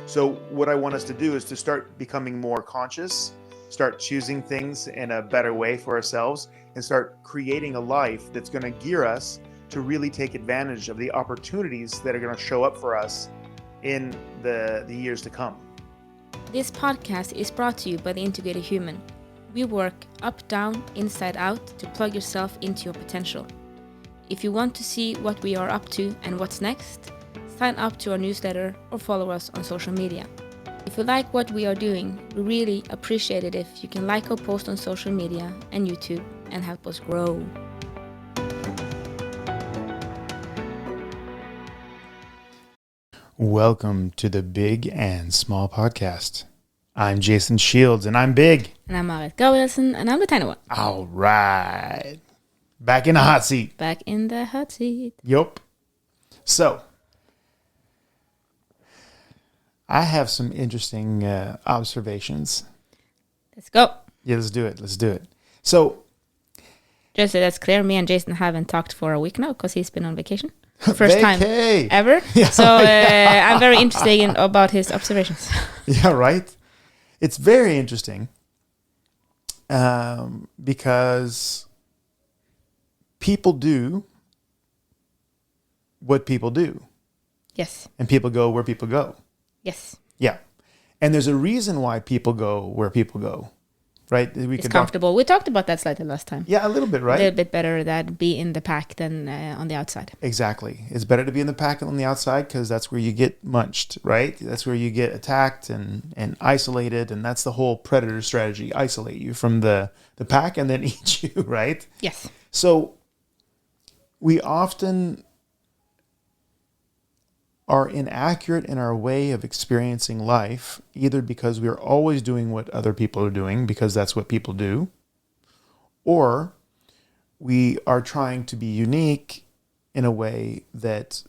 So what I want us to do is to start becoming more conscious, start choosing things in a better way for ourselves, and start creating a life that's going to gear us to really take advantage of the opportunities that are going to show up for us in the years to come. This podcast is brought to you by The Integrated Human. We work up, down, inside out to plug yourself into your potential. If you want to see what we are up to and what's next, sign up to our newsletter or follow us on social media. If you like what we are doing, we really appreciate it if you can like our post on social media and YouTube and help us grow. Welcome to the Big and Small Podcast. I'm Jason Shields, and I'm big. And I'm Marit Gabrielsen, and I'm the tiny one. All right. Back in the hot seat. Back in the hot seat. Yup. So, I have some interesting observations. Let's go. Yeah, let's do it. So, just so that's clear, me and Jason haven't talked for a week now because he's been on vacation. The first time ever. Yeah, so I'm very interested about his observations. Yeah, right? It's very interesting because people do what people do. Yes. And people go where people go. Yes. Yeah. And there's a reason why people go where people go, right? It's comfortable. We talked about that slightly last time. Yeah, a little bit, right? A little bit better that be in the pack than on the outside. Exactly. It's better to be in the pack than on the outside because that's where you get munched, right? That's where you get attacked and isolated. And that's the whole predator strategy. Isolate you from the pack and then eat you, right? Yes. So we often are inaccurate in our way of experiencing life, either because we're always doing what other people are doing because that's what people do, or we are trying to be unique in a way that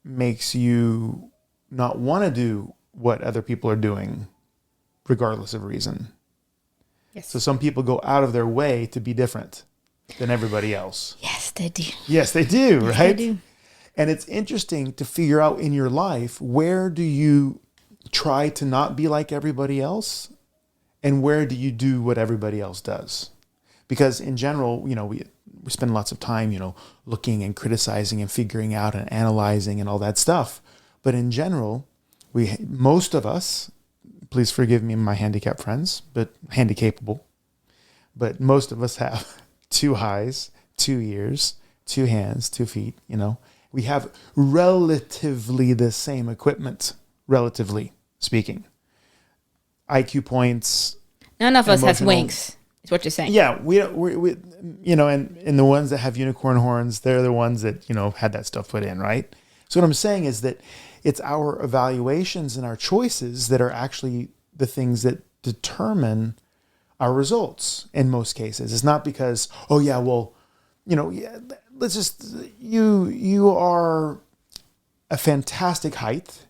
makes you not want to do what other people are doing, regardless of reason. Yes. So some people go out of their way to be different than everybody else. Yes, they do. Yes, they do, yes, right? They do. And it's interesting to figure out in your life, where do you try to not be like everybody else? And where do you do what everybody else does? Because in general, we spend lots of time, looking and criticizing and figuring out and analyzing and all that stuff. But in general, most of us, please forgive me, my handicapped friends, but handicapable. But most of us have 2 eyes, 2 ears, 2 hands, 2 feet, We have relatively the same equipment, relatively speaking. IQ points. None of us has wings, is what you're saying. Yeah, we and the ones that have unicorn horns, they're the ones that, had that stuff put in, right? So what I'm saying is that it's our evaluations and our choices that are actually the things that determine our results in most cases. It's not because, let's just, you are a fantastic height.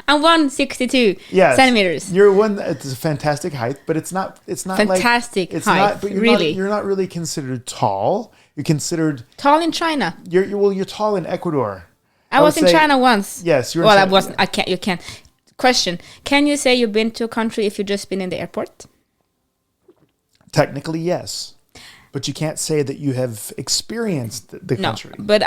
I'm 162 centimeters. You're it's a fantastic height, but it's not fantastic like, it's height. Not, but really, you're not really considered tall. You're considered tall in China. You're tall in Ecuador. I was in China once. Yes, you were. Well, I wasn't. I can't. You can't. Question: can you say you've been to a country if you've just been in the airport? Technically, yes. But you can't say that you have experienced the country. No, but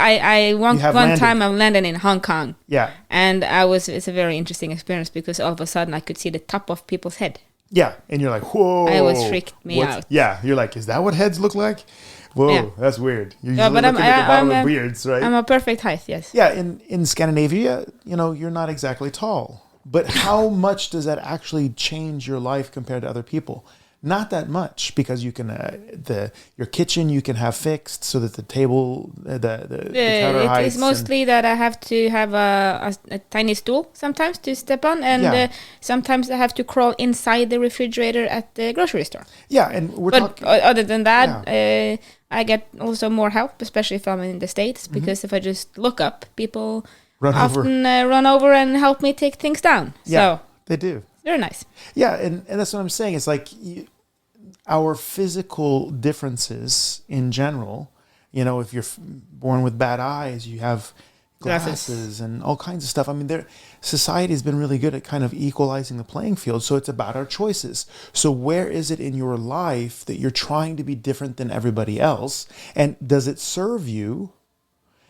one time I landed in Hong Kong. Yeah. And it's a very interesting experience because all of a sudden I could see the top of people's head. Yeah, and you're like, whoa. I was freaked out. Yeah, you're like, is that what heads look like? Whoa, yeah. That's weird. You're usually but looking at the bottom of beards, right? I'm a perfect height, yes. Yeah, in Scandinavia, you're not exactly tall. But how much does that actually change your life compared to other people? Not that much, because you can your kitchen you can have fixed so that the table the counter heights. It's mostly that I have to have a tiny stool sometimes to step on, and sometimes I have to crawl inside the refrigerator at the grocery store. Yeah, and other than that, I get also more help, especially if I'm in the States, because if I just look up, people often run over and help me take things down. Yeah, so they do. Very nice. Yeah, and that's what I'm saying. It's like our physical differences in general. If you're born with bad eyes, you have glasses and all kinds of stuff. I mean, society has been really good at kind of equalizing the playing field. So it's about our choices. So where is it in your life that you're trying to be different than everybody else? And does it serve you?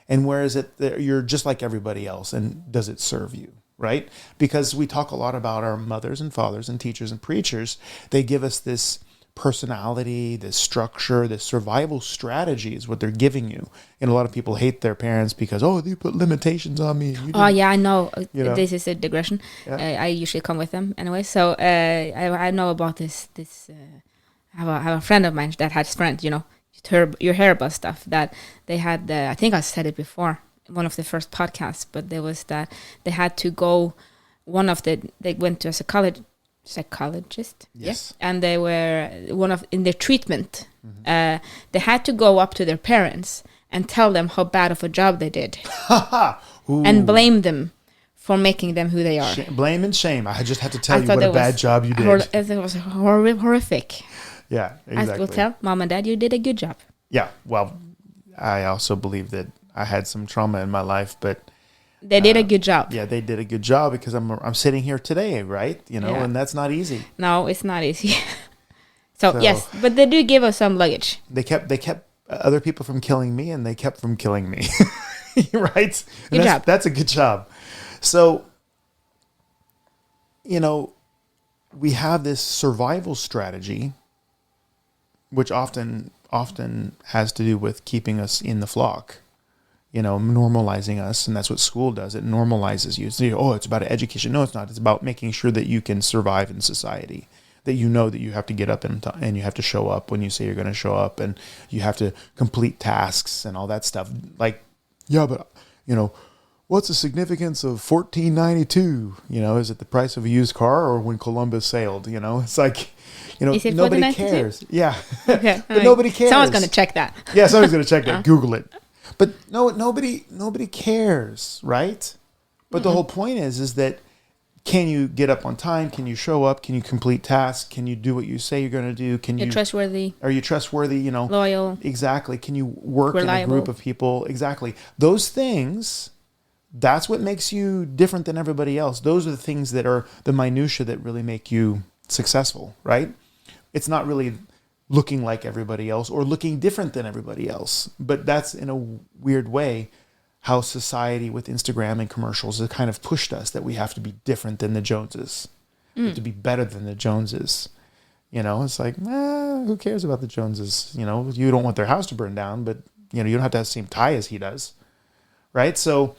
And where is it that you're just like everybody else? And does it serve you? Right? Because we talk a lot about our mothers and fathers and teachers and preachers. They give us this personality, this structure, this survival strategy is what they're giving you. And a lot of people hate their parents because, they put limitations on me. Oh, yeah, I know. This is a digression. Yeah. I usually come with them anyway. So I know about this. I have a friend of mine that has friends, you hear about stuff that they had. I think I said it before, one of the first podcasts, but there was that they had to go, they went to a psychologist. Yes. Yeah? And they were in their treatment. Mm-hmm. They had to go up to their parents and tell them how bad of a job they did. And blame them for making them who they are. Blame and shame. I just had to tell you what a bad job you did. It was horrific. Yeah, exactly. I will tell Mom and Dad, you did a good job. Yeah, well, I also believe that I had some trauma in my life, but they did a good job. Yeah, they did a good job because I'm sitting here today, right? And that's not easy. No, it's not easy. so yes, but they do give us some luggage. They kept other people from killing me, and they kept from killing me. Right? Good job. That's a good job. So, we have this survival strategy, which often has to do with keeping us in the flock. Normalizing us, and that's what school does. It normalizes you. So, it's about education. No, it's not. It's about making sure that you can survive in society, that that you have to get up and you have to show up when you say you're going to show up, and you have to complete tasks and all that stuff. Like, yeah, but, what's the significance of 1492? Is it the price of a used car or when Columbus sailed? It's like, Is it nobody cares. Yeah. Okay. But nobody cares. Someone's going to check that. Yeah, somebody's going to check that. Google it. But nobody cares, right? But the whole point is that can you get up on time? Can you show up? Can you complete tasks? Can you do what you say you're going to do? You're trustworthy. Are you trustworthy? Loyal. Exactly. Can you work reliable. in a group of people? Exactly. Those things, that's what makes you different than everybody else. Those are the things that are the minutia that really make you successful, right? It's not really looking like everybody else or looking different than everybody else. But that's, in a weird way, how society with Instagram and commercials has kind of pushed us that we have to be different than the Joneses, to be better than the Joneses. It's like, who cares about the Joneses? You don't want their house to burn down, but, you don't have to have the same tie as he does, right? So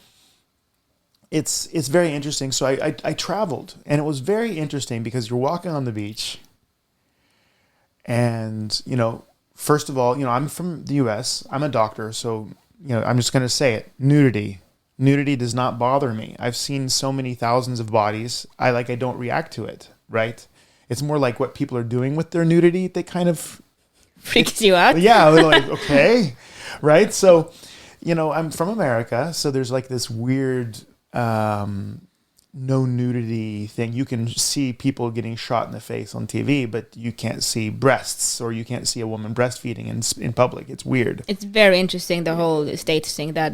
it's very interesting. So I traveled, and it was very interesting because you're walking on the beach. And, first of all, I'm from the U.S. I'm a doctor. So, I'm just going to say it. Nudity does not bother me. I've seen so many thousands of bodies. I don't react to it. Right. It's more like what people are doing with their nudity. They kind of freaks you out. Yeah. Like, okay. Right. So, I'm from America. So there's like this weird, no nudity thing. You can see people getting shot in the face on TV, but you can't see breasts, or you can't see a woman breastfeeding in public. It's weird. It's very interesting, the whole states thing that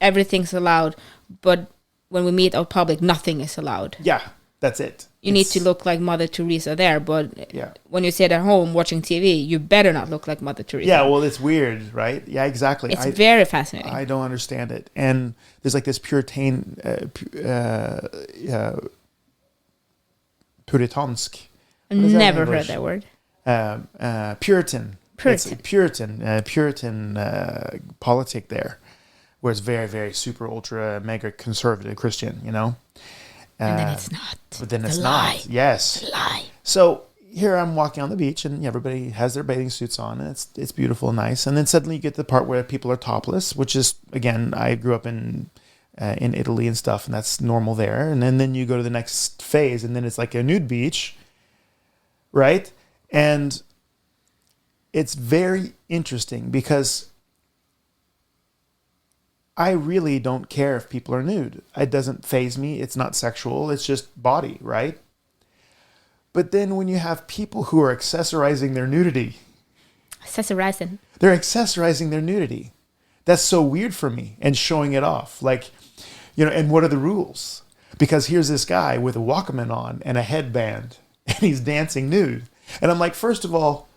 everything's allowed, but when we meet out public, nothing is allowed. Yeah, that's it. You need to look like Mother Teresa there, but when you sit at home watching TV, you better not look like Mother Teresa. Yeah, well, it's weird, right? Yeah, exactly. It's very fascinating. I don't understand it. And there's like this Puritansk. Never heard that word. Puritan. Puritan politic there, where it's very, very super ultra mega conservative Christian, And then it's not. But then it's lie. not. Yes. The lie. So here I'm walking on the beach, and everybody has their bathing suits on, and it's beautiful and nice. And then suddenly you get to the part where people are topless, which is, again, I grew up in Italy and stuff, and that's normal there. And then you go to the next phase, and then it's like a nude beach, right? And it's very interesting because I really don't care if people are nude. It doesn't faze me. It's not sexual. It's just body, right? But then when you have people who are accessorizing their nudity. Accessorizing. They're accessorizing their nudity. That's so weird for me, and showing it off. Like, and what are the rules? Because here's this guy with a Walkman on and a headband, and he's dancing nude. And I'm like, first of all,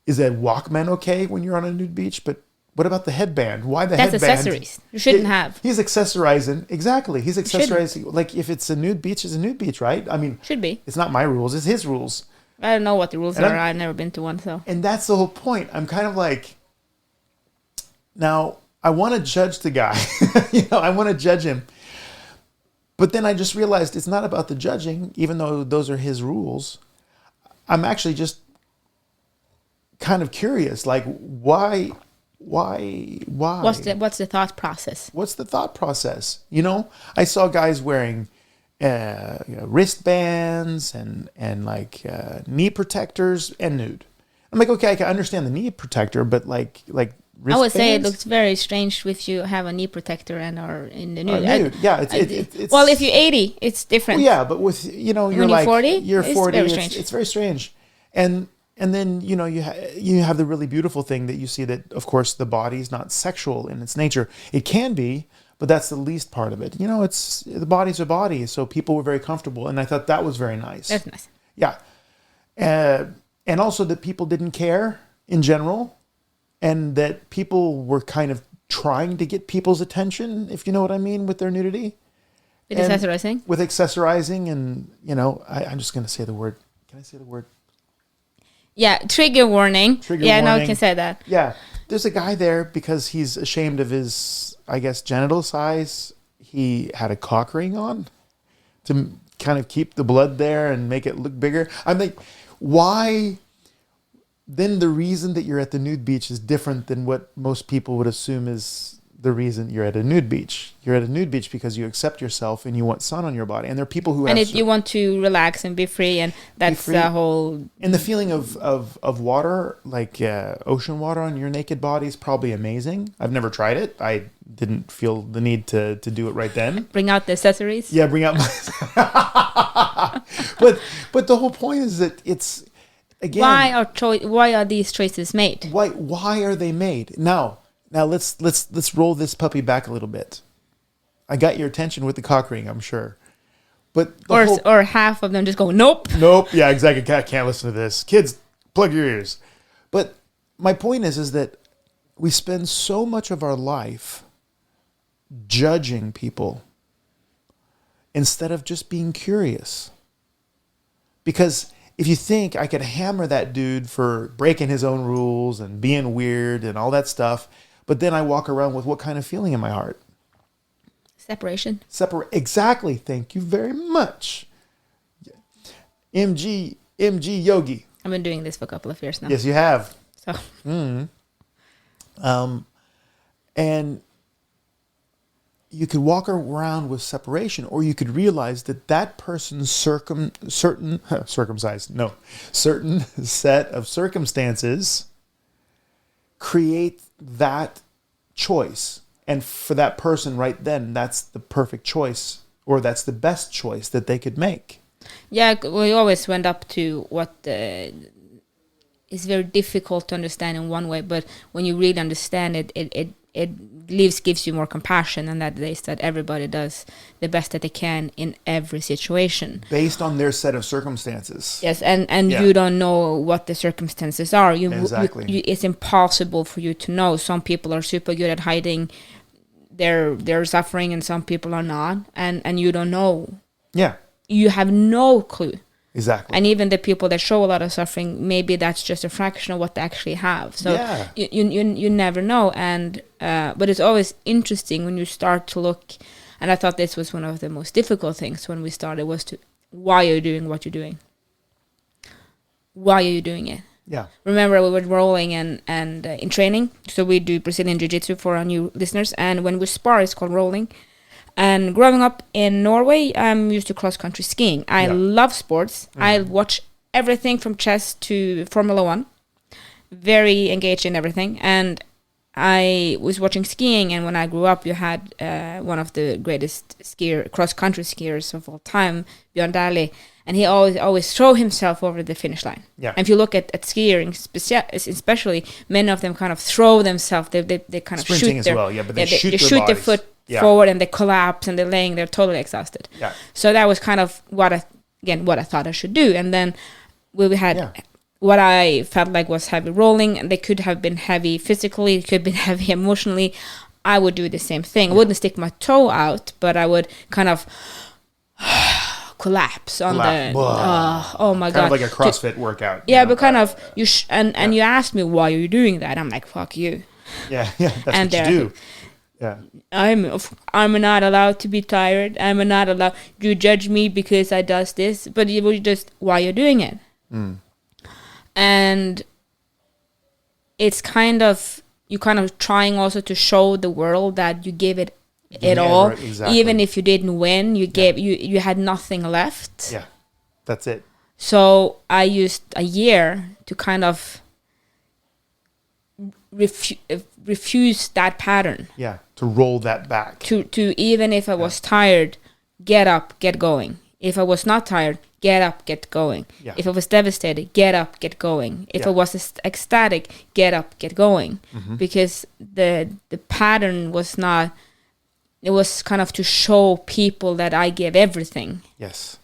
is that Walkman okay when you're on a nude beach? But what about the headband? Why the headband? That's accessories. You shouldn't have. He's accessorizing. Exactly. He's accessorizing. Like, if it's a nude beach, it's a nude beach, right? I mean, should be. It's not my rules. It's his rules. I don't know what the rules are. I've never been to one, so. And that's the whole point. I'm kind of like, now, I want to judge the guy. I want to judge him. But then I just realized it's not about the judging, even though those are his rules. I'm actually just kind of curious, like, why? What's the thought process? What's the thought process? I saw guys wearing wristbands and like knee protectors and nude. I'm like, okay, I can understand the knee protector, but like I would say it looks very strange if you have a knee protector and are in the nude. Yeah, it's well, if you're 80, it's different. Well, yeah, but with you're like 40, you're 40. Very strange. It's very strange, and then you have the really beautiful thing that you see that, of course, the body's not sexual in its nature. It can be, but that's the least part of it. It's the body's a body, so people were very comfortable, and I thought that was very nice. That's nice. Yeah, and also that people didn't care in general. And that people were kind of trying to get people's attention, if you know what I mean, with their nudity. With accessorizing? With accessorizing, and, I'm just going to say the word. Can I say the word? Yeah, trigger warning. Warning. Now you can say that. Yeah. There's a guy there because he's ashamed of his, I guess, genital size. He had a cock ring on to kind of keep the blood there and make it look bigger. I'm like, why? Then the reason that you're at the nude beach is different than what most people would assume is the reason you're at a nude beach. You're at a nude beach because you accept yourself and you want sun on your body. And there are people who and you want to relax and be free, and that's the whole. And the feeling of water, like ocean water on your naked body, is probably amazing. I've never tried it. I didn't feel the need to do it right then. Bring out the accessories. Yeah, bring out my. but the whole point is that it's. Again, why are these choices made? Why are they made? Now let's roll this puppy back a little bit. I got your attention with the cock ring, I'm sure. But or half of them just go, nope. Nope. Yeah, exactly. Can't listen to this. Kids, plug your ears. But my point is that we spend so much of our life judging people instead of just being curious. Because if you think I could hammer that dude for breaking his own rules and being weird and all that stuff, but then I walk around with what kind of feeling in my heart? Separation. Exactly. Thank you very much. MG Yogi. I've been doing this for a couple of years now. Yes, you have. So. And you could walk around with separation, or you could realize that person's certain set of circumstances create that choice. And for that person right then, that's the perfect choice, or that's the best choice that they could make. Yeah, we always went up to what is very difficult to understand in one way, but when you really understand it, it gives you more compassion, and that everybody does the best that they can in every situation. Based on their set of circumstances. Yes, and you don't know what the circumstances are. Exactly. It's impossible for you to know. Some people are super good at hiding their suffering, and some people are not, and you don't know. Yeah. You have no clue. Exactly. And even the people that show a lot of suffering, maybe that's just a fraction of what they actually have. So you never know. And but it's always interesting when you start to look. And I thought this was one of the most difficult things when we started, was why are you doing what you're doing? Why are you doing it? Yeah. Remember, we were rolling and in training. So we do Brazilian Jiu-Jitsu for our new listeners. And when we spar, it's called rolling. And growing up in Norway, I'm used to cross-country skiing. I love sports. I watch everything from chess to Formula 1. Very engaged in everything. And I was watching skiing, and when I grew up, you had one of the greatest cross-country skiers of all time, Björn Dählie. and he always throw himself over the finish line. Yeah. And if you look at skiing, especially, many of them kind of throw themselves. They kind of Sprinting shoot as well, yeah, but they shoot their their bodies. foot Yeah. forward, and they collapse, and they're laying there totally exhausted. Yeah. So that was kind of what I thought I should do. And then we had Yeah. what I felt like was heavy rolling, and they could have been heavy physically, it could have been heavy emotionally. I would do the same thing. I wouldn't stick my toe out, but I would kind of collapse on the. Oh my god! Kind of like a CrossFit workout. Yeah, but kind of and you asked me why are you doing that? I'm like, fuck you. Yeah, that's And what you do. Yeah. I'm not allowed to be tired. I'm not allowed. You judge me because I does this, but you will just why you're doing it. And it's kind of you kind of trying also to show the world that you gave it all, right, exactly. even if you didn't win. You gave you had nothing left. Yeah, that's it. So I used a year to kind of refuse that pattern. Yeah, to roll that back. To even if I was tired, get up, get going. If I was not tired, get up, get going. Yeah. If I was devastated, get up, get going. If I was ecstatic, get up, get going. Because the pattern was not. It was kind of to show people that I give everything. Yes.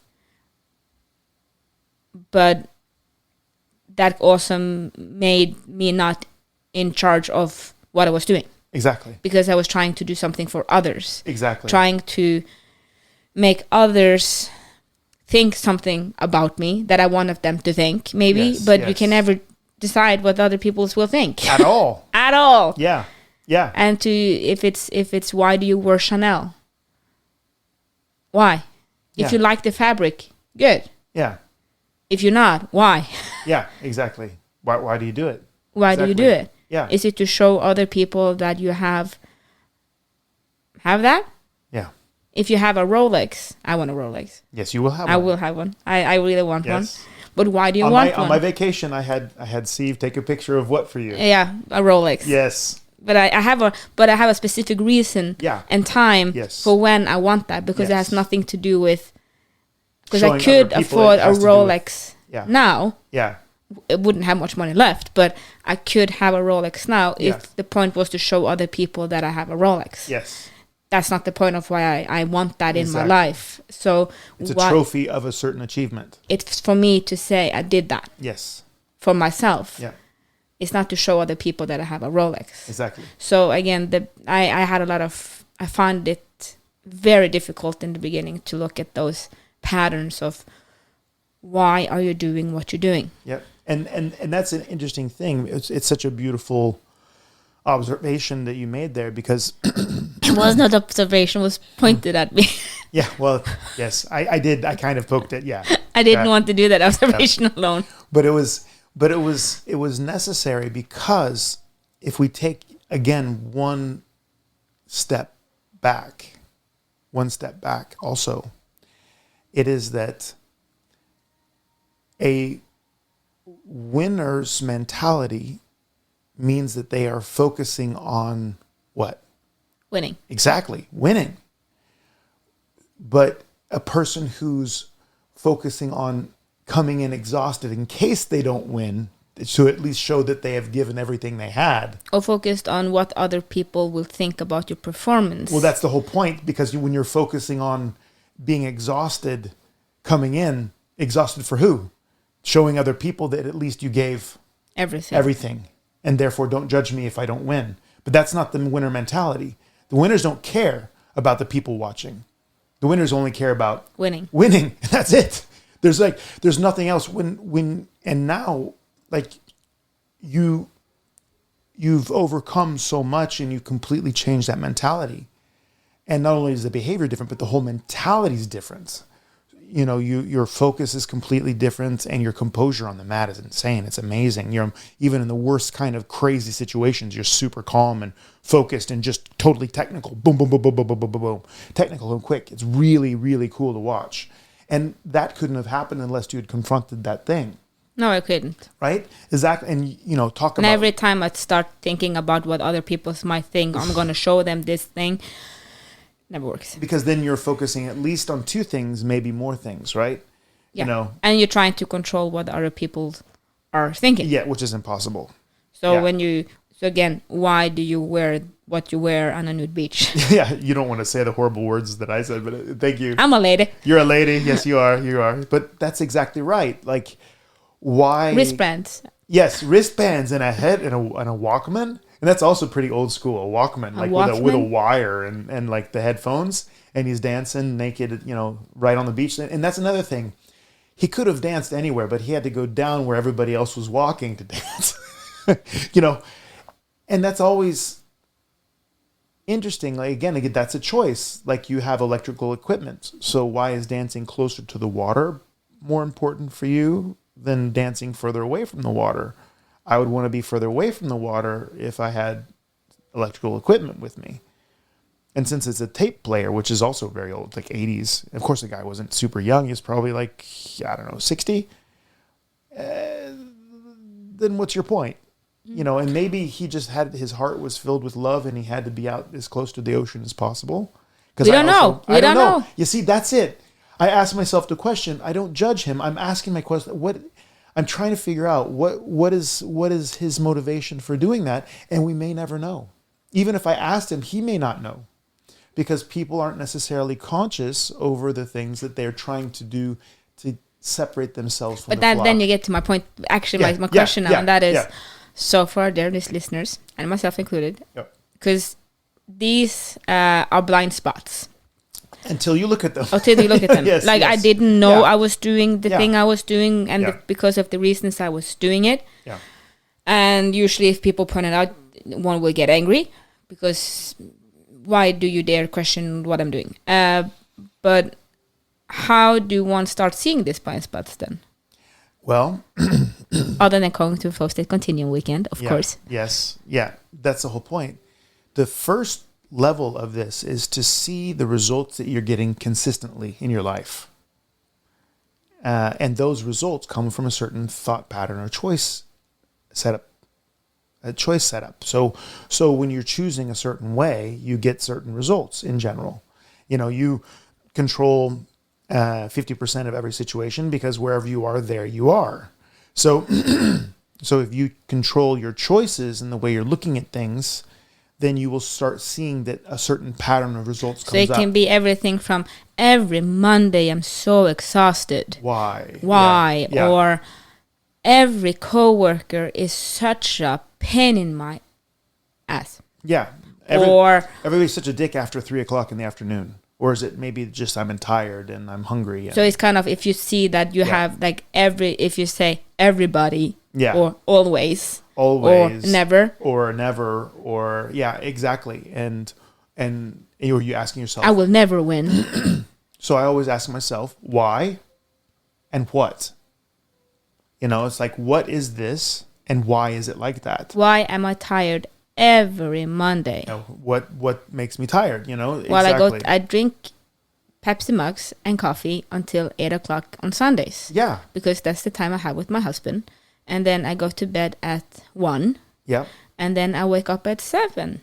But that also made me not in charge of what I was doing. Exactly. Because I was trying to do something for others. Exactly. Trying to make others think something about me that I wanted them to think, maybe. Yes, but yes. you can never decide what other people will think. At all. At all. Yeah. Yeah. And to if it's why do you wear Chanel? Why? Yeah. If you like the fabric, good. Yeah. If you're not, why? Yeah, exactly. Why do you do it? Why do you do it? Yeah. Is it to show other people that you have that? Yeah. If you have a Rolex, I want a Rolex. Yes, you will have I one. will have one. I really want one. Yes. But why do you On want my, one? on my vacation, I had Steve take a picture of what for you? Yeah, a Rolex. Yes. But I have a specific reason Yeah. and time Yes. for when I want that, because it has Yes. nothing to do with because Showing I could other people, afford it a has to do with- Rolex Yeah. now. Yeah. It wouldn't have much money left, but I could have a Rolex now Yeah. if the point was to show other people that I have a Rolex. Yes. That's not the point of why I want that in my Exactly. life. So It's a trophy of a certain achievement. it's for me to say I did that Yes. for myself. Yeah. It's not to show other people that I have a Rolex. Exactly. So again, I had I found it very difficult in the beginning to look at those patterns of why are you doing what you're doing. Yeah. And that's an interesting thing. It's such a beautiful observation that you made there, because It was not observation, it was pointed at me. yeah, well, yes, I did. I kind of poked it. Yeah. I didn't Yeah. want to do that observation alone. But it was necessary, because if we take again one step back also, it is that a winner's mentality means that they are focusing on what? Winning. Exactly, winning. But a person who's focusing on coming in exhausted in case they don't win, to at least show that they have given everything they had. Or focused on what other people will think about your performance. Well, that's the whole point, because when you're focusing on being exhausted, coming in, exhausted for who? Showing other people that at least you gave everything, and therefore don't judge me if I don't win. But that's not the winner mentality. The winners don't care about the people watching. The winners only care about winning. That's it. There's nothing else. And now, like, you've overcome so much, and you completely changed that mentality. And not only is the behavior different, but the whole mentality is different. You know, your focus is completely different, and your composure on the mat is insane. It's amazing. You're even in the worst kind of crazy situations, you're super calm and focused and just totally technical. Boom, boom, boom, boom, boom, boom, boom, boom, boom. Technical and quick. It's really, really cool to watch. And that couldn't have happened unless you had confronted that thing. No, I couldn't. Right? Exactly. And, talk And about... every time I'd start thinking about what other people might think, I'm going to show them this thing, never works. Because then you're focusing at least on two things, maybe more things, right? Yeah. You know? And you're trying to control what other people are thinking. Yeah, which is impossible. So Yeah. so again, why do you wear what you wear on a nude beach? Yeah, you don't want to say the horrible words that I said, but thank you. I'm a lady. You're a lady. Yes, you are. You are. But that's exactly right. Like, why? Wristbands. Yes, wristbands and a head and a Walkman. And that's also pretty old school. A Walkman, like with a wire and like the headphones. And he's dancing naked, you know, right on the beach. And that's another thing. He could have danced anywhere, but he had to go down where everybody else was walking to dance. You know, and that's always interesting. Like, again, that's a choice. Like, you have electrical equipment. So why is dancing closer to the water more important for you than dancing further away from the water? I would want to be further away from the water if I had electrical equipment with me. And since it's a tape player, which is also very old, like 80s, of course the guy wasn't super young. He was probably like, I don't know, 60. Then what's your point? You know, and maybe he just had, his heart was filled with love and he had to be out as close to the ocean as possible. We don't know. We don't know. You see, that's it. I ask myself the question. I don't judge him. I'm asking my question. I'm trying to figure out what is his motivation for doing that. And we may never know. Even if I asked him, he may not know. Because people aren't necessarily conscious over the things that they're trying to do to separate themselves from the flock. But then you get to my point. Actually, my question now, and that is, so for our dear listeners, and myself included, because these are blind spots. Until you look at them. Until you look at them. Yes, I didn't know I was doing the thing I was doing, and because of the reasons I was doing it. Yeah. And usually if people point it out, one will get angry, because why do you dare question what I'm doing? But how do one start seeing these blind spots then? Well, other than going to a Flow State Continuum weekend, of course. Yes. Yeah. That's the whole point. The first level of this is to see the results that you're getting consistently in your life. And those results come from a certain thought pattern or choice setup. A choice setup. So when you're choosing a certain way, you get certain results in general. You know, you control 50% of every situation, because wherever you are, there you are. So if you control your choices and the way you're looking at things, then you will start seeing that a certain pattern of results comes up. So it can be everything from every Monday I'm so exhausted. Why? Yeah. Or every coworker is such a pain in my ass. Yeah. Or everybody's such a dick after 3:00 in the afternoon. Or is it maybe just I'm tired and I'm hungry? So it's kind of, if you see that you have like if you say everybody, or always, or never, or exactly. And you're asking yourself, I will never win. So I always ask myself, why and what? You know, it's like, what is this and why is it like that? Why am I tired every Monday? You know, what makes me tired, you know? Well, exactly. I drink Pepsi mugs and coffee until 8:00 on Sundays. Yeah. Because that's the time I have with my husband. And then I go to bed at 1. Yeah. And then I wake up at 7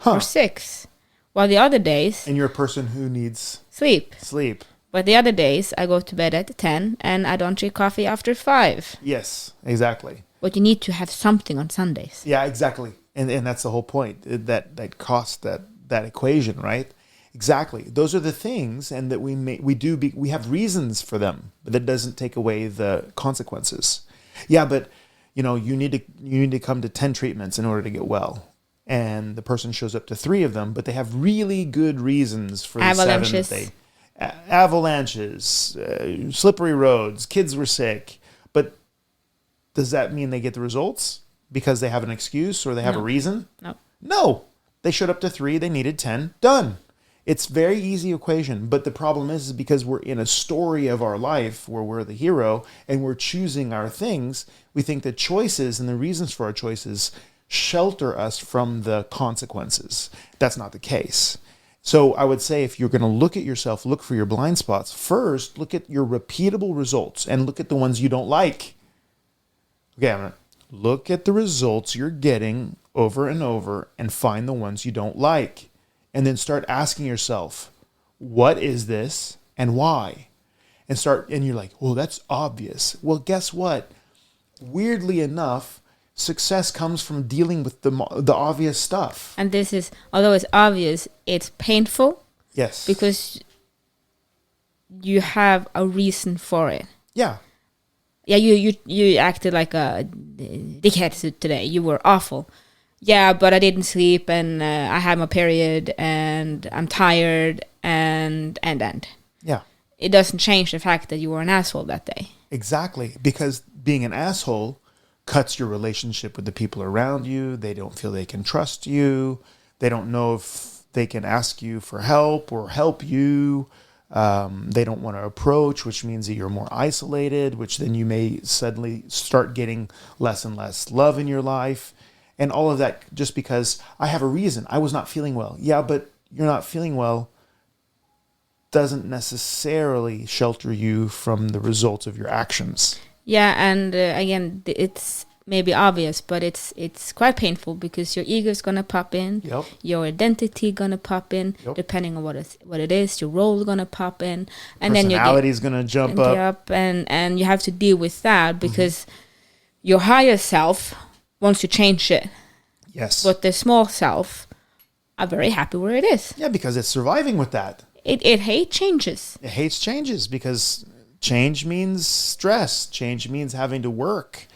or 6. While the other days... And you're a person who needs... Sleep. But the other days I go to bed at 10 and I don't drink coffee after 5. Yes, exactly. But you need to have something on Sundays. Yeah, exactly. And that's the whole point. That costs that equation, right? Exactly. Those are the things, and that we have reasons for them, but that doesn't take away the consequences. Yeah, but you know, you need to come to 10 treatments in order to get well. And the person shows up to 3 of them, but they have really good reasons for the 7 that they avalanches, slippery roads, kids were sick. But does that mean they get the results because they have an excuse or they have a reason? No. They showed up to 3, they needed 10, done. It's very easy equation, but the problem is because we're in a story of our life where we're the hero and we're choosing our things, we think the choices and the reasons for our choices shelter us from the consequences. That's not the case. So I would say, if you're going to look at yourself, look for your blind spots. First, look at your repeatable results and look at the ones you don't like. Okay, I'm going to look at the results you're getting over and over and find the ones you don't like. And then start asking yourself, what is this and why? and you're like, well, that's obvious. Well, guess what? Weirdly enough, success comes from dealing with the obvious stuff. And this is, although it's obvious, it's painful. Yes. Because you have a reason for it. Yeah. Yeah, you acted like a dickhead today. You were awful. Yeah, but I didn't sleep, and I had my period, and I'm tired, and. Yeah. It doesn't change the fact that you were an asshole that day. Exactly. Because being an asshole cuts your relationship with the people around you. They don't feel they can trust you. They don't know if they can ask you for help or help you. They don't want to approach, which means that you're more isolated, which then you may suddenly start getting less and less love in your life. And all of that just because I have a reason. I was not feeling well. Yeah, but you're not feeling well doesn't necessarily shelter you from the results of your actions. Yeah, and again, it's maybe obvious, but it's quite painful because your ego is gonna pop in, Yep. your identity gonna pop in, Yep. depending on what it is. Your role is gonna pop in, and then personality is gonna jump up, and you have to deal with that because your higher self wants to change it. Yes. But the small self are very happy where it is. Yeah, because it's surviving with that. It hates changes. It hates changes because change means stress. Change means having to work,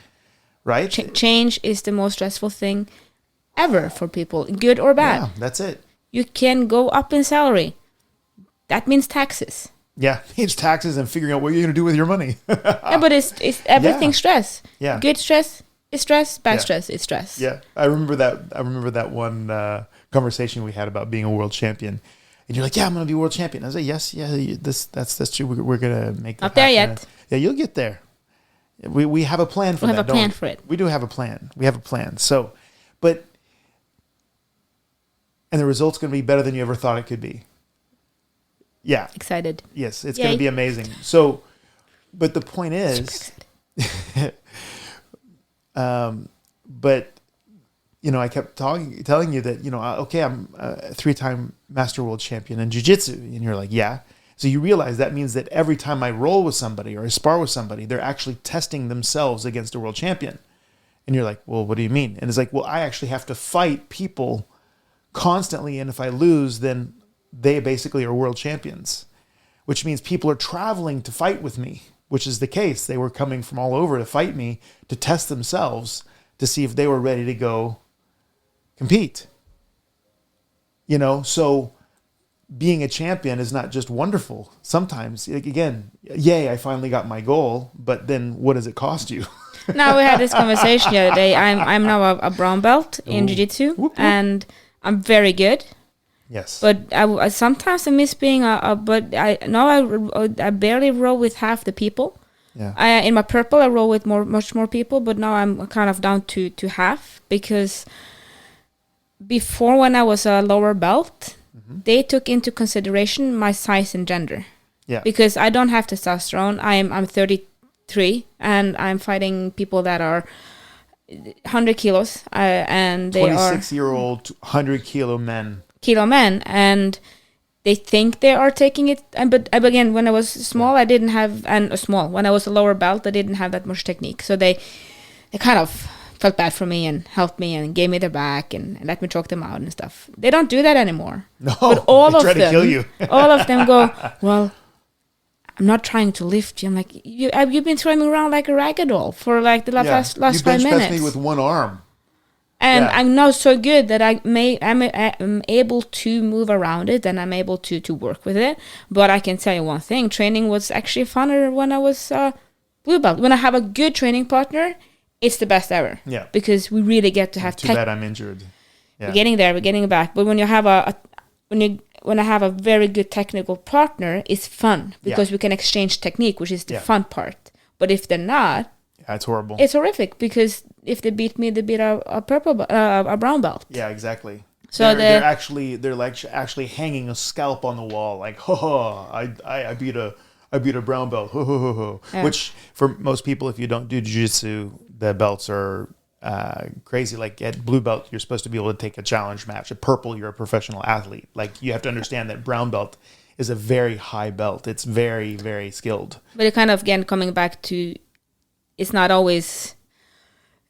right? Change is the most stressful thing ever for people, good or bad. Yeah, that's it. You can go up in salary. That means taxes. Yeah, it's taxes and figuring out what you're going to do with your money. Yeah, but it's everything stress. Yeah. Good stress is stress. Bad Yeah. stress is stress. Yeah, I remember that one conversation we had about being a world champion. And you're like, yeah, I'm going to be world champion. I was like, yes, yeah, that's true. We're going to make that Not there happen. yet. Yeah, you'll get there. We have a plan for We that. have a plan for it. We do have a plan. We have a plan. So, and the result's going to be better than you ever thought it could be. Yeah. Excited. Yes, it's Yay. going to be amazing. So, but the point is, but I kept telling you that, okay, I'm a 3-time master world champion in jiu-jitsu. And you're like, yeah. So you realize that means that every time I roll with somebody or I spar with somebody, they're actually testing themselves against a world champion. And you're like, well, what do you mean? And it's like, well, I actually have to fight people constantly. And if I lose, then they basically are world champions, which means people are traveling to fight with me, which is the case. They were coming from all over to fight me, to test themselves, to see if they were ready to go compete. So being a champion is not just wonderful. Sometimes, again, yay, I finally got my goal, but then what does it cost you? Now we had this conversation the other day. I'm now a brown belt in jiu-jitsu, and I'm very good. Yes. But I sometimes I miss being but I barely roll with half the people. Yeah. In my purple I roll with much more people, but now I'm kind of down to half because before, when I was a lower belt, they took into consideration my size and gender. Yeah. Because I don't have testosterone. I'm 33 and I'm fighting people that are 100 kilos and they are 26-year-old 100-kilo men. And they think they are taking it. But again, when I was small, I didn't have when I was a lower belt, I didn't have that much technique. So they kind of felt bad for me and helped me and gave me their back and let me choke them out and stuff. They don't do that anymore. No, but all they of try them, to kill you. all of them go, well, I'm not trying to lift you. I'm like, you've been throwing me around like a rag doll for like the last 5 minutes. You bench pressed me with one arm. And I'm now so good that I'm able to move around it and I'm able to work with it. But I can tell you one thing, training was actually funner when I was blue belt. When I have a good training partner, it's the best ever. Yeah. Because we really get to have Too bad I'm injured. Yeah. We're getting there, we're getting back. But when you have when I have a very good technical partner, it's fun because we can exchange technique, which is the fun part. But if they're not, it's horrible. It's horrific because if they beat me, they beat a brown belt. Yeah, exactly. So they're actually hanging a scalp on the wall, like, I beat a brown belt, Yeah. Which for most people, if you don't do jiu-jitsu, the belts are crazy. Like at blue belt, you're supposed to be able to take a challenge match. At purple, you're a professional athlete. Like you have to understand that brown belt is a very high belt. It's very, very skilled. But it kind of, again, coming back to, it's not always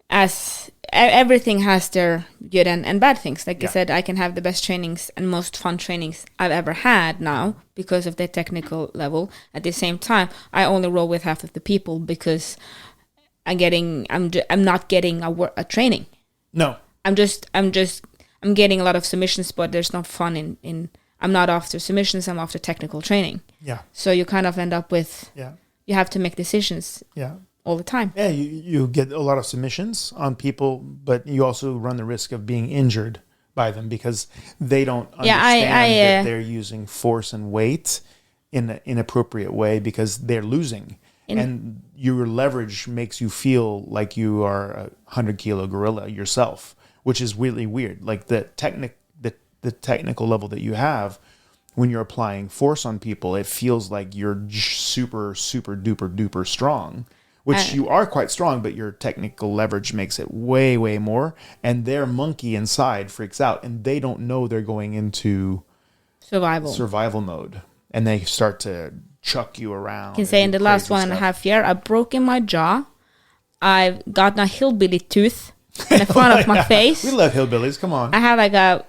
as, everything has their good and bad things. Like you said, I can have the best trainings and most fun trainings I've ever had now because of the technical level. At the same time, I only roll with half of the people because I'm not getting a training. No. I'm getting a lot of submissions, but there's no fun in I'm not after submissions, I'm after technical training. Yeah. So you kind of end up with, you have to make decisions all the time. Yeah, you get a lot of submissions on people, but you also run the risk of being injured by them because they don't understand that they're using force and weight in an inappropriate way because they're losing. And your leverage makes you feel like you are a 100-kilo gorilla yourself, which is really weird. Like the technical level that you have when you're applying force on people, it feels like you're super, super duper duper strong, which you are quite strong, but your technical leverage makes it way, way more. And their monkey inside freaks out and they don't know they're going into survival mode. And they start to chuck you around. I can say in the last 1.5 years, I've broken my jaw. I've gotten a hillbilly tooth in the front of my face. We love hillbillies. Come on. I have like I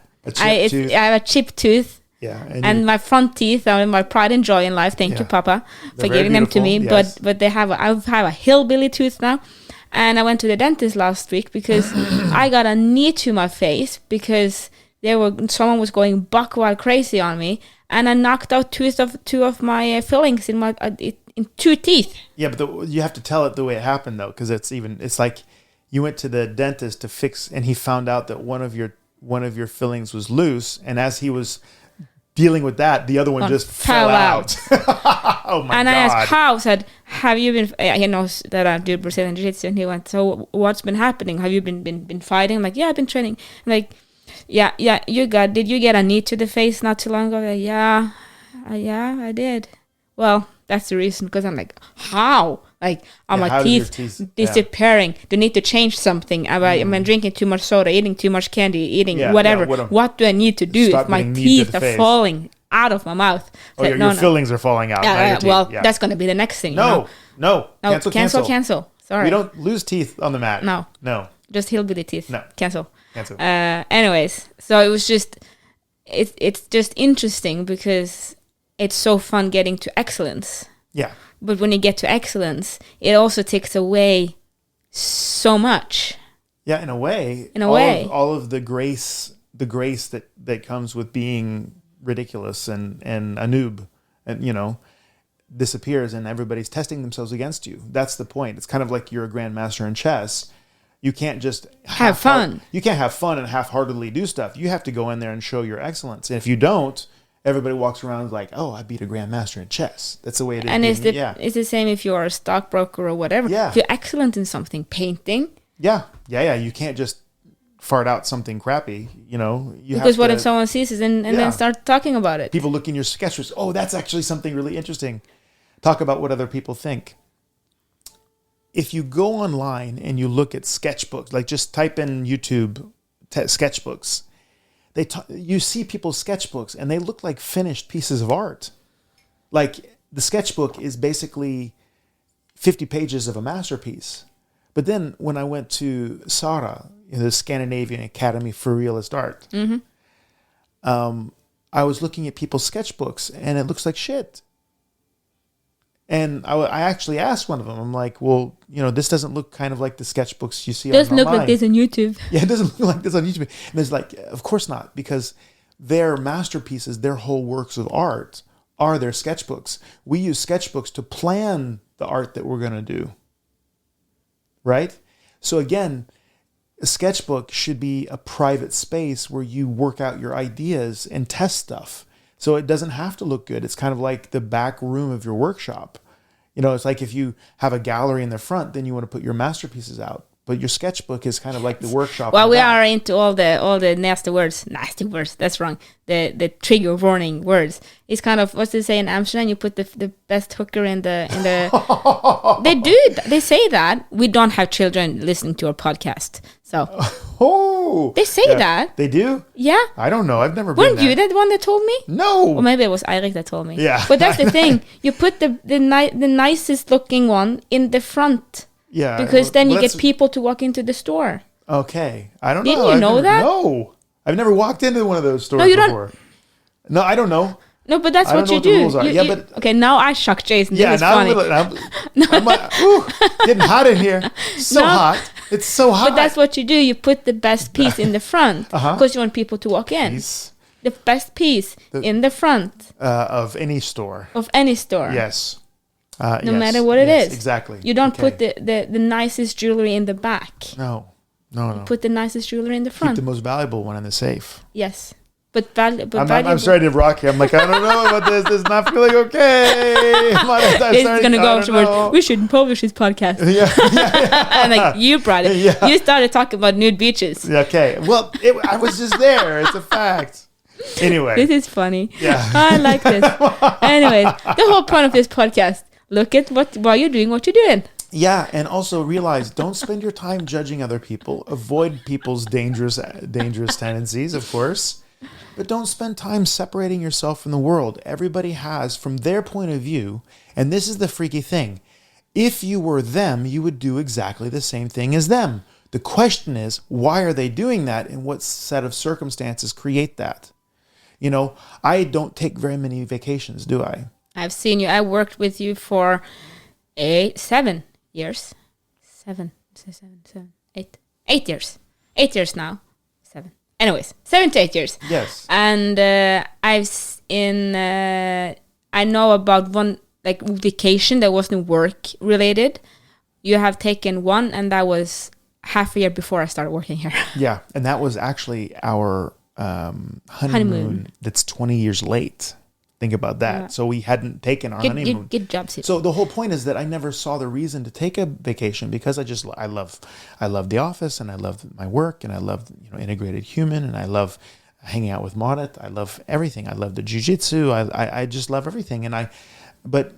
have a chipped tooth. Yeah. And my front teeth are my pride and joy in life. Thank you, Papa, for giving them to me. Yes. But I have a hillbilly tooth now. And I went to the dentist last week because I got a knee to my face because someone was going buck wild crazy on me, and I knocked out two of my fillings in in 2 teeth. Yeah, but you have to tell it the way it happened though, because it's like you went to the dentist to fix, and he found out that one of your fillings was loose, and as he was dealing with that, the other one just fell out. Oh my God. And I asked how, said, have you been, he knows that I do Brazilian Jiu-Jitsu, and he went, so what's been happening? Have you been fighting? I'm like, yeah, I've been training. I'm like, did you get a knee to the face not too long ago? Like, yeah, I did. Well, that's the reason, because I'm like, how? Like, are my teeth disappearing? Do I need to change something? Am I drinking too much soda, eating too much candy, eating whatever? What do I need to do if my teeth are falling out of my mouth? Oh, like, your fillings are falling out. That's going to be the next thing. No. Cancel. Sorry. We don't lose teeth on the mat. No. Just hillbilly teeth. No. Cancel. Anyways, so it was just, it's just interesting because it's so fun getting to excellence. Yeah. But when you get to excellence, it also takes away so much. Yeah, in a way. All of the grace that comes with being ridiculous and a noob, and disappears, and everybody's testing themselves against you. That's the point. It's kind of like you're a grandmaster in chess. You can't just have fun. You can't have fun and half-heartedly do stuff. You have to go in there and show your excellence. And if you don't, everybody walks around like, oh, I beat a grandmaster in chess. That's the way it is. And it's the same if you're a stockbroker or whatever. Yeah. If you're excellent in something, painting. Yeah. You can't just fart out something crappy, Because what if someone sees it and then start talking about it? People look in your sketchbooks. Oh, that's actually something really interesting. Talk about what other people think. If you go online and you look at sketchbooks, like just type in YouTube sketchbooks, you see people's sketchbooks and they look like finished pieces of art. Like the sketchbook is basically 50 pages of a masterpiece. But then when I went to SARA, the Scandinavian Academy for Realist Art, I was looking at people's sketchbooks and it looks like shit. And I actually asked one of them, I'm like, well, this doesn't look kind of like the sketchbooks you see online. It doesn't look like this on YouTube. Yeah, it doesn't look like this on YouTube. And it's like, of course not, because their masterpieces, their whole works of art are their sketchbooks. We use sketchbooks to plan the art that we're going to do. Right? So again, a sketchbook should be a private space where you work out your ideas and test stuff. So it doesn't have to look good. It's kind of like the back room of your workshop. It's like if you have a gallery in the front, then you want to put your masterpieces out. But your sketchbook is kind of like the workshop. Well, we are into all the nasty words. Nasty words. That's wrong. The trigger warning words. It's kind of, what's they say in Amsterdam? You put the best hooker in the. They do. They say that. We don't have children listening to our podcast, so. They say that. They do? Yeah. I don't know. I've never Weren't been you that one that told me? No. Or maybe it was Eirik that told me. Yeah. But that's the thing. You put the nicest looking one in the front. Yeah. Because then you get people to walk into the store. Okay. I don't know. Didn't you know that? No. I've never walked into one of those stores before. No, I don't know. No, but that's what you do. Okay, now I shock Jason. Yeah, now funny. I'm like, ooh, getting hot in here. So hot. It's so hot. But that's what you do. You put the best piece in the front because you want people to walk in. The best piece in the front. Of any store. Of any store. Yes. No matter what it is. Exactly. You don't put the nicest jewelry in the back. No. You put the nicest jewelry in the front. Keep the most valuable one in the safe. Yes. I'm starting to rock here. I'm like, I don't know about this. This is not feeling okay. This is going to go afterwards. We shouldn't publish this podcast. Yeah. And like, you brought it. Yeah. You started talking about nude beaches. Okay. Well, I was just there. It's a fact. Anyway. This is funny. Yeah. I like this. Anyways, the whole point of this podcast, look at why you're doing what you're doing. Yeah, and also realize, don't spend your time judging other people. Avoid people's dangerous tendencies, of course. But don't spend time separating yourself from the world. Everybody has, from their point of view, and this is the freaky thing, if you were them, you would do exactly the same thing as them. The question is, why are they doing that, and what set of circumstances create that? You know, I don't take very many vacations, do I? I've seen you. I worked with you for 7 years. 8 years. 8 years now. 7. Anyways, 7 to 8 years. Yes. And I know about one like vacation that wasn't work related. You have taken one, and that was half a year before I started working here. Yeah, and that was actually our honeymoon. That's 20 years late. Think about that. Yeah. So we hadn't taken our honeymoon. Good job, Sid. So the whole point is that I never saw the reason to take a vacation because I love the office, and I love my work, and I love Integrated Human, and I love hanging out with Maudit. I love everything. I love the jiu-jitsu. I just love everything. And but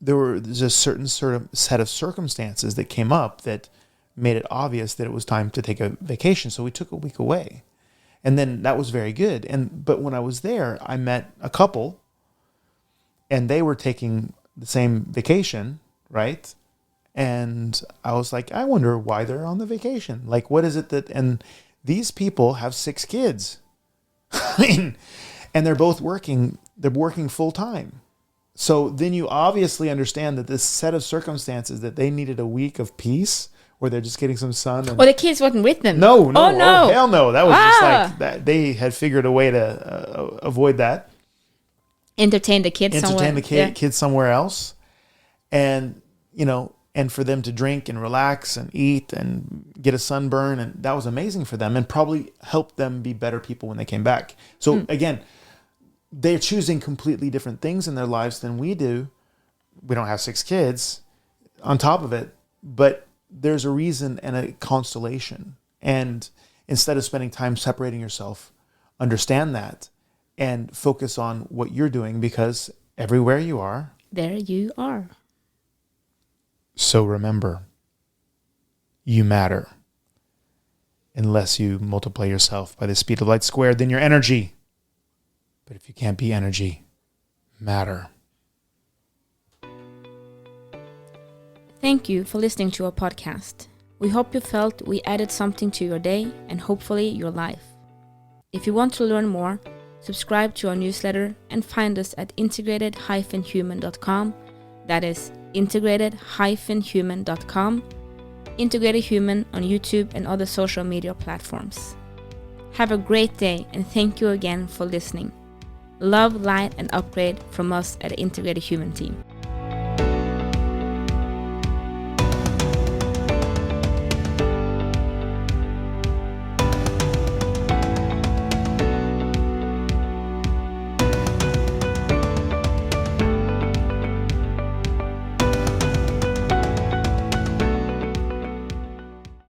there's a certain sort of set of circumstances that came up that made it obvious that it was time to take a vacation. So we took a week away. And then that was very good. But when I was there, I met a couple, and they were taking the same vacation, right? And I was like, I wonder why they're on the vacation. Like, what is it that? And these people have 6 kids. I mean, and they're both working. They're working full time. So then you obviously understand that this set of circumstances that they needed a week of peace, where they're just getting some sun. And the kids wasn't with them. No. Oh, hell no. That was just like that. They had figured a way to avoid that. Entertain the kids kids somewhere else. And, and for them to drink and relax and eat and get a sunburn. And that was amazing for them, and probably helped them be better people when they came back. So again, they're choosing completely different things in their lives than we do. We don't have 6 kids on top of it, but there's a reason and a constellation. And instead of spending time separating yourself, understand that and focus on what you're doing, because everywhere you are, there you are. So remember, you matter. Unless you multiply yourself by the speed of light squared, then you're energy. But if you can't be energy, matter. Thank you for listening to our podcast. We hope you felt we added something to your day and hopefully your life. If you want to learn more, subscribe to our newsletter and find us at integrated-human.com. That is integrated-human.com. Integrated Human on YouTube and other social media platforms. Have a great day, and thank you again for listening. Love, light, and upgrade from us at the Integrated Human team.